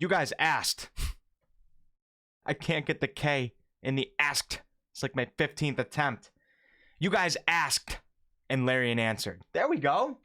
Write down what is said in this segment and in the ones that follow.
You guys asked. I can't get the K in the asked. It's like my 15th attempt. You guys asked, and Larian answered. There we go.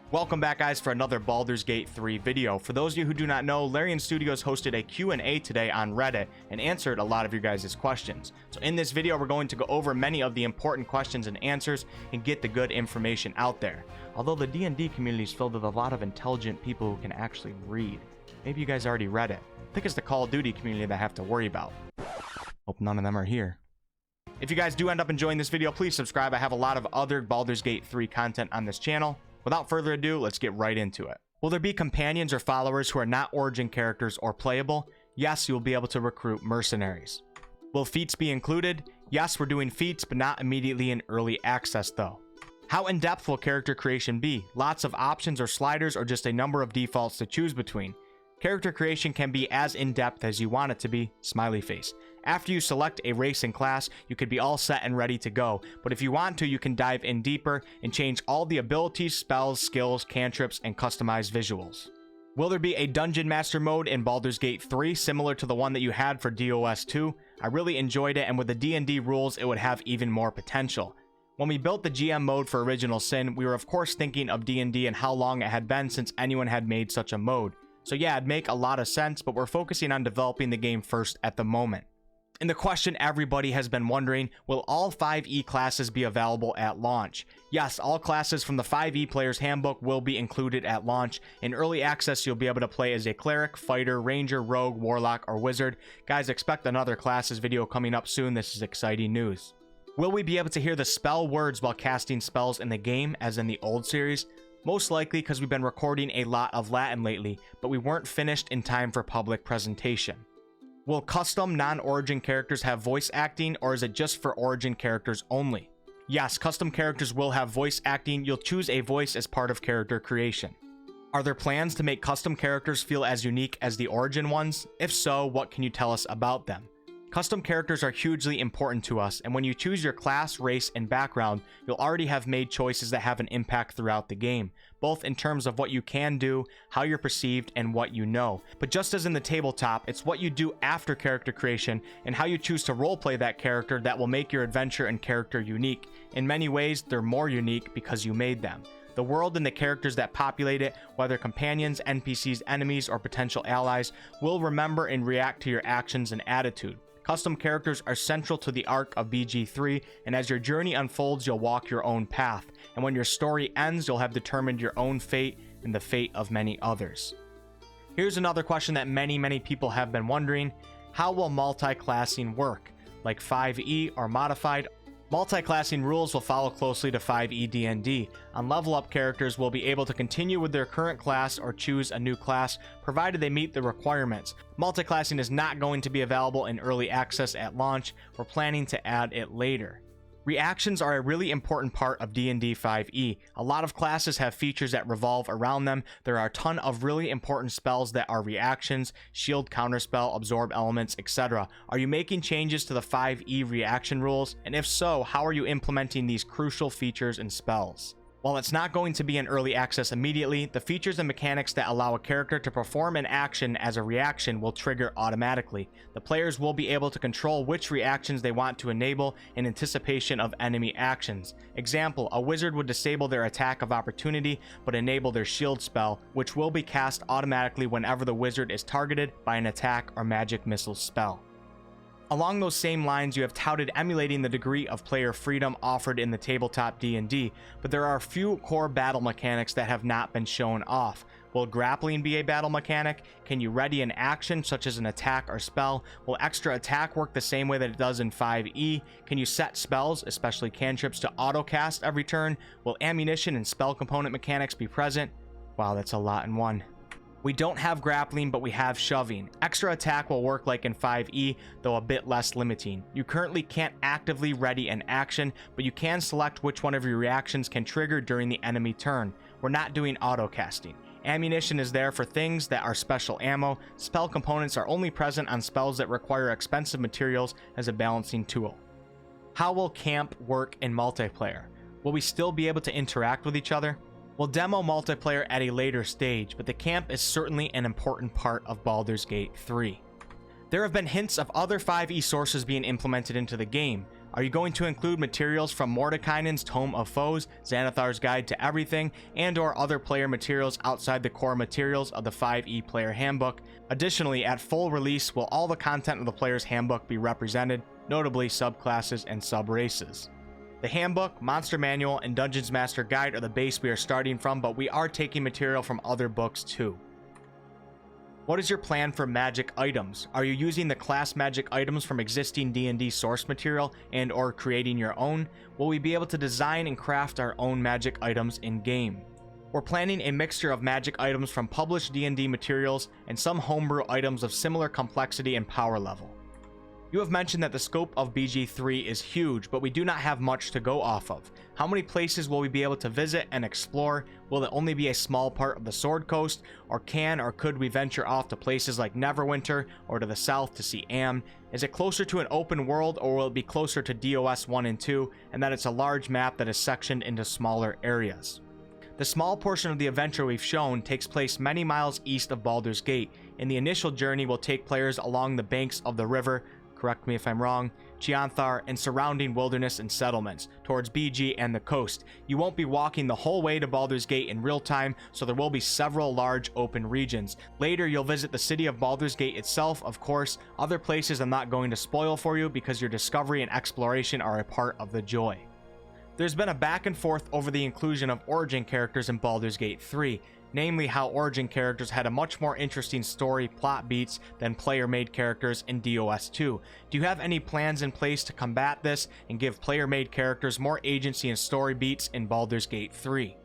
Welcome back, guys, for another Baldur's Gate 3 video. For those of you who do not know, Larian Studios hosted a Q&A today on Reddit and answered a lot of your guys' questions. So in this video, we're going to go over many of the important questions and answers and get the good information out there. Although the D&D community is filled with a lot of intelligent people who can actually read. Maybe you guys already read it. I think it's the Call of Duty community that I have to worry about. Hope none of them are here. If you guys do end up enjoying this video, please subscribe. I have a lot of other Baldur's Gate 3 content on this channel. Without further ado, let's get right into it. Will there be companions or followers who are not origin characters or playable? Yes, you will be able to recruit mercenaries. Will feats be included? Yes, we're doing feats, but not immediately in early access though. How in-depth will character creation be? Lots of options or sliders, or just a number of defaults to choose between? Character creation can be as in-depth as you want it to be, smiley face. After you select a race and class, you could be all set and ready to go, but if you want to, you can dive in deeper and change all the abilities, spells, skills, cantrips, and customized visuals. Will there be a Dungeon Master mode in Baldur's Gate 3 similar to the one that you had for DOS 2? I really enjoyed it, and with the D&D rules, it would have even more potential. When we built the GM mode for Original Sin, we were of course thinking of D&D and how long it had been since anyone had made such a mode. So yeah, it'd make a lot of sense, but we're focusing on developing the game first at the moment. And the question everybody has been wondering, will all 5e classes be available at launch? Yes, all classes from the 5e Player's Handbook will be included at launch. In early access, you'll be able to play as a cleric, fighter, ranger, rogue, warlock, or wizard. Guys, expect another classes video coming up soon. This is exciting news. Will we be able to hear the spell words while casting spells in the game, as in the old series? Most likely, because we've been recording a lot of Latin lately, but we weren't finished in time for public presentation. Will custom non-origin characters have voice acting, or is it just for origin characters only? Yes, custom characters will have voice acting. You'll choose a voice as part of character creation. Are there plans to make custom characters feel as unique as the origin ones? If so, what can you tell us about them? Custom characters are hugely important to us, and when you choose your class, race, and background, you'll already have made choices that have an impact throughout the game, both in terms of what you can do, how you're perceived, and what you know. But just as in the tabletop, it's what you do after character creation and how you choose to roleplay that character that will make your adventure and character unique. In many ways, they're more unique because you made them. The world and the characters that populate it, whether companions, NPCs, enemies, or potential allies, will remember and react to your actions and attitude. Custom characters are central to the arc of BG3, and as your journey unfolds, you'll walk your own path, and when your story ends, you'll have determined your own fate and the fate of many others. Here's another question that many people have been wondering. How will multi-classing work? Like 5e or modified? Multi-classing rules will follow closely to 5e D&D. On level up, characters will be able to continue with their current class or choose a new class, provided they meet the requirements. Multi-classing is not going to be available in early access at launch. We're planning to add it later. Reactions are a really important part of D&D 5e. A lot of classes have features that revolve around them. There are a ton of really important spells that are reactions, shield, counterspell, absorb elements, etc. Are you making changes to the 5e reaction rules? And if so, how are you implementing these crucial features and spells? While it's not going to be in early access immediately, the features and mechanics that allow a character to perform an action as a reaction will trigger automatically. The players will be able to control which reactions they want to enable in anticipation of enemy actions. Example, a wizard would disable their attack of opportunity but enable their shield spell, which will be cast automatically whenever the wizard is targeted by an attack or magic missile spell. Along those same lines, you have touted emulating the degree of player freedom offered in the tabletop D&D, but there are a few core battle mechanics that have not been shown off. Will grappling be a battle mechanic? Can you ready an action such as an attack or spell? Will extra attack work the same way that it does in 5e? Can you set spells, especially cantrips, to auto-cast every turn? Will ammunition and spell component mechanics be present? Wow, that's a lot in one. We don't have grappling, but we have shoving. Extra attack will work like in 5e, though a bit less limiting. You currently can't actively ready an action, but you can select which one of your reactions can trigger during the enemy turn. We're not doing auto casting. Ammunition is there for things that are special ammo. Spell components are only present on spells that require expensive materials as a balancing tool. How will camp work in multiplayer? Will we still be able to interact with each other? We'll demo multiplayer at a later stage, but the camp is certainly an important part of Baldur's Gate 3. There have been hints of other 5e sources being implemented into the game. Are you going to include materials from Mordekainen's Tome of Foes, Xanathar's Guide to Everything, and or other player materials outside the core materials of the 5e player handbook? Additionally, at full release, will all the content of the player's handbook be represented, notably subclasses and subraces? The handbook, monster manual, and Dungeons Master Guide are the base we are starting from, but we are taking material from other books too. What is your plan for magic items? Are you using the class magic items from existing D&D source material and or creating your own? Will we be able to design and craft our own magic items in-game? We're planning a mixture of magic items from published D&D materials and some homebrew items of similar complexity and power level. You have mentioned that the scope of BG3 is huge, but we do not have much to go off of. How many places will we be able to visit and explore? Will it only be a small part of the Sword Coast, or can or could we venture off to places like Neverwinter or to the south to see Am? Is it closer to an open world, or will it be closer to DOS 1 and 2, and that it's a large map that is sectioned into smaller areas? The small portion of the adventure we've shown takes place many miles east of Baldur's Gate, and the initial journey will take players along the banks of the river, correct me if I'm wrong, Chianthar, and surrounding wilderness and settlements, towards BG and the coast. You won't be walking the whole way to Baldur's Gate in real time, so there will be several large open regions. Later, you'll visit the city of Baldur's Gate itself, of course. Other places I'm not going to spoil for you because your discovery and exploration are a part of the joy. There's been a back and forth over the inclusion of origin characters in Baldur's Gate 3, namely how origin characters had a much more interesting story plot beats than player-made characters in DOS 2. Do you have any plans in place to combat this and give player-made characters more agency and story beats in Baldur's Gate 3?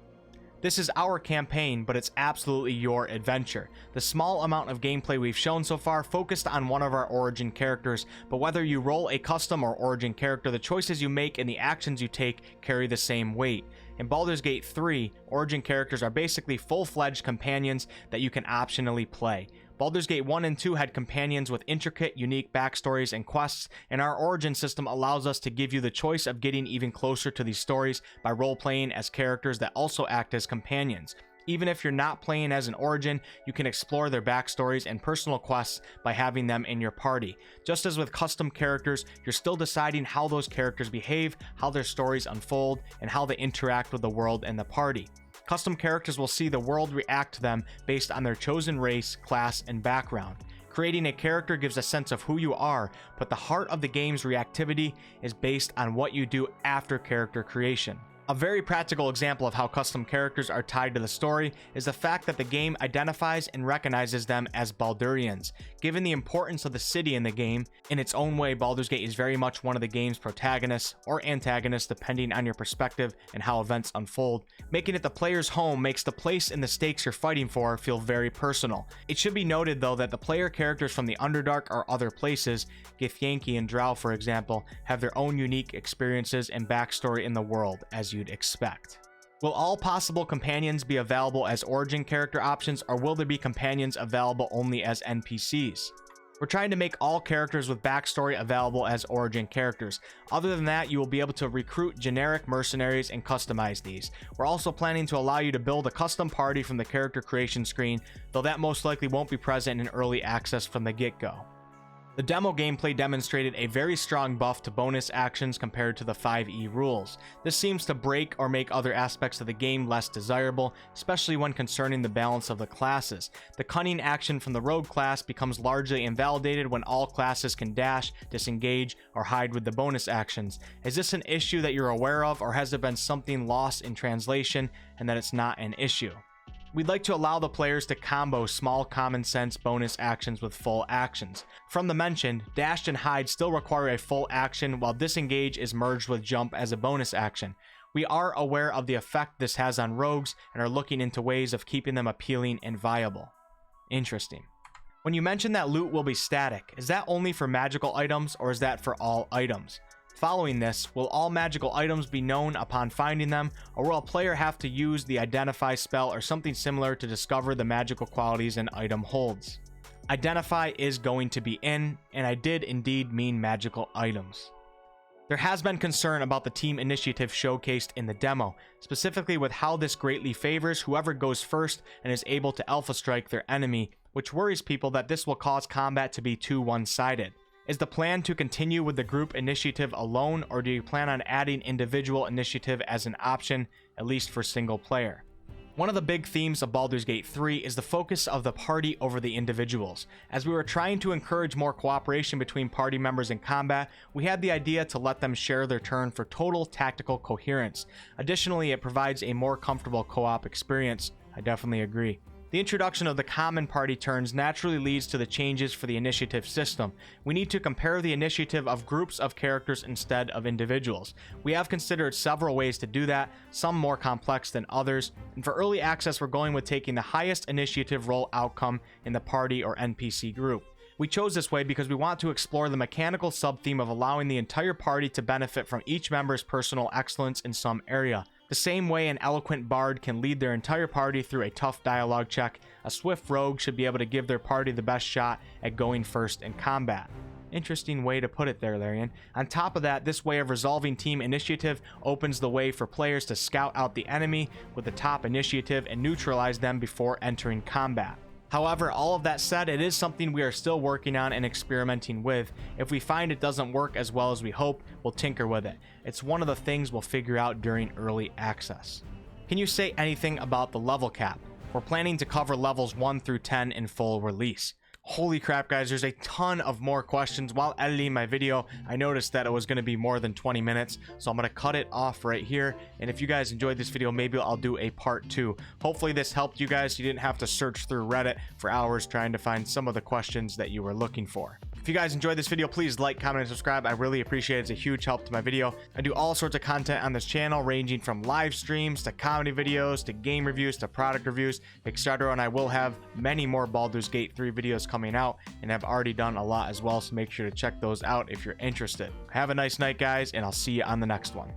This is our campaign, but it's absolutely your adventure. The small amount of gameplay we've shown so far focused on one of our origin characters, but whether you roll a custom or origin character, the choices you make and the actions you take carry the same weight. In Baldur's Gate 3, origin characters are basically full-fledged companions that you can optionally play. Baldur's Gate 1 and 2 had companions with intricate, unique backstories and quests, and our origin system allows us to give you the choice of getting even closer to these stories by role-playing as characters that also act as companions. Even if you're not playing as an origin, you can explore their backstories and personal quests by having them in your party. Just as with custom characters, you're still deciding how those characters behave, how their stories unfold, and how they interact with the world and the party. Custom characters will see the world react to them based on their chosen race, class, and background. Creating a character gives a sense of who you are, but the heart of the game's reactivity is based on what you do after character creation. A very practical example of how custom characters are tied to the story is the fact that the game identifies and recognizes them as Baldurians. Given the importance of the city in the game, in its own way, Baldur's Gate is very much one of the game's protagonists or antagonists depending on your perspective and how events unfold. Making it the player's home makes the place and the stakes you're fighting for feel very personal. It should be noted though that the player characters from the Underdark or other places, Githyanki and Drow for example, have their own unique experiences and backstory in the world, as you'd expect. Will all possible companions be available as origin character options, or will there be companions available only as NPCs? We're trying to make all characters with backstory available as origin characters. Other than that, you will be able to recruit generic mercenaries and customize these. We're also planning to allow you to build a custom party from the character creation screen, though that most likely won't be present in early access from the get-go. The demo gameplay demonstrated a very strong buff to bonus actions compared to the 5e rules. This seems to break or make other aspects of the game less desirable, especially when concerning the balance of the classes. The cunning action from the rogue class becomes largely invalidated when all classes can dash, disengage, or hide with the bonus actions. Is this an issue that you're aware of, or has there been something lost in translation and that it's not an issue? We'd like to allow the players to combo small common sense bonus actions with full actions. From the mentioned, dash and hide still require a full action, while disengage is merged with jump as a bonus action. We are aware of the effect this has on rogues and are looking into ways of keeping them appealing and viable. Interesting. When you mention that loot will be static, is that only for magical items or is that for all items? Following this, will all magical items be known upon finding them, or will a player have to use the Identify spell or something similar to discover the magical qualities an item holds? Identify is going to be in, and I did indeed mean magical items. There has been concern about the team initiative showcased in the demo, specifically with how this greatly favors whoever goes first and is able to alpha strike their enemy, which worries people that this will cause combat to be too one-sided. Is the plan to continue with the group initiative alone, or do you plan on adding individual initiative as an option, at least for single player? One of the big themes of Baldur's Gate 3 is the focus of the party over the individuals. As we were trying to encourage more cooperation between party members in combat, we had the idea to let them share their turn for total tactical coherence. Additionally, it provides a more comfortable co-op experience. I definitely agree. The introduction of the common party turns naturally leads to the changes for the initiative system. We need to compare the initiative of groups of characters instead of individuals. We have considered several ways to do that, some more complex than others, and for early access we're going with taking the highest initiative roll outcome in the party or NPC group. We chose this way because we want to explore the mechanical sub-theme of allowing the entire party to benefit from each member's personal excellence in some area. The same way an eloquent bard can lead their entire party through a tough dialogue check, a swift rogue should be able to give their party the best shot at going first in combat. Interesting way to put it there, Larian. On top of that, this way of resolving team initiative opens the way for players to scout out the enemy with the top initiative and neutralize them before entering combat. However, all of that said, it is something we are still working on and experimenting with. If we find it doesn't work as well as we hope, we'll tinker with it. It's one of the things we'll figure out during early access. Can you say anything about the level cap? We're planning to cover levels 1 through 10 in full release. Holy crap, guys, there's a ton of more questions. While editing my video, I noticed that it was going to be more than 20 minutes, so I'm going to cut it off right here. And if you guys enjoyed this video, maybe I'll do a part 2. Hopefully this helped you guys. You didn't have to search through Reddit for hours trying to find some of the questions that you were looking for. If you guys enjoyed this video, please like, comment, and subscribe. I really appreciate it. It's a huge help to my video. I do all sorts of content on this channel, ranging from live streams to comedy videos to game reviews to product reviews, etc. And I will have many more Baldur's Gate 3 videos coming out, and I've already done a lot as well, so make sure to check those out if you're interested. Have a nice night, guys, and I'll see you on the next one.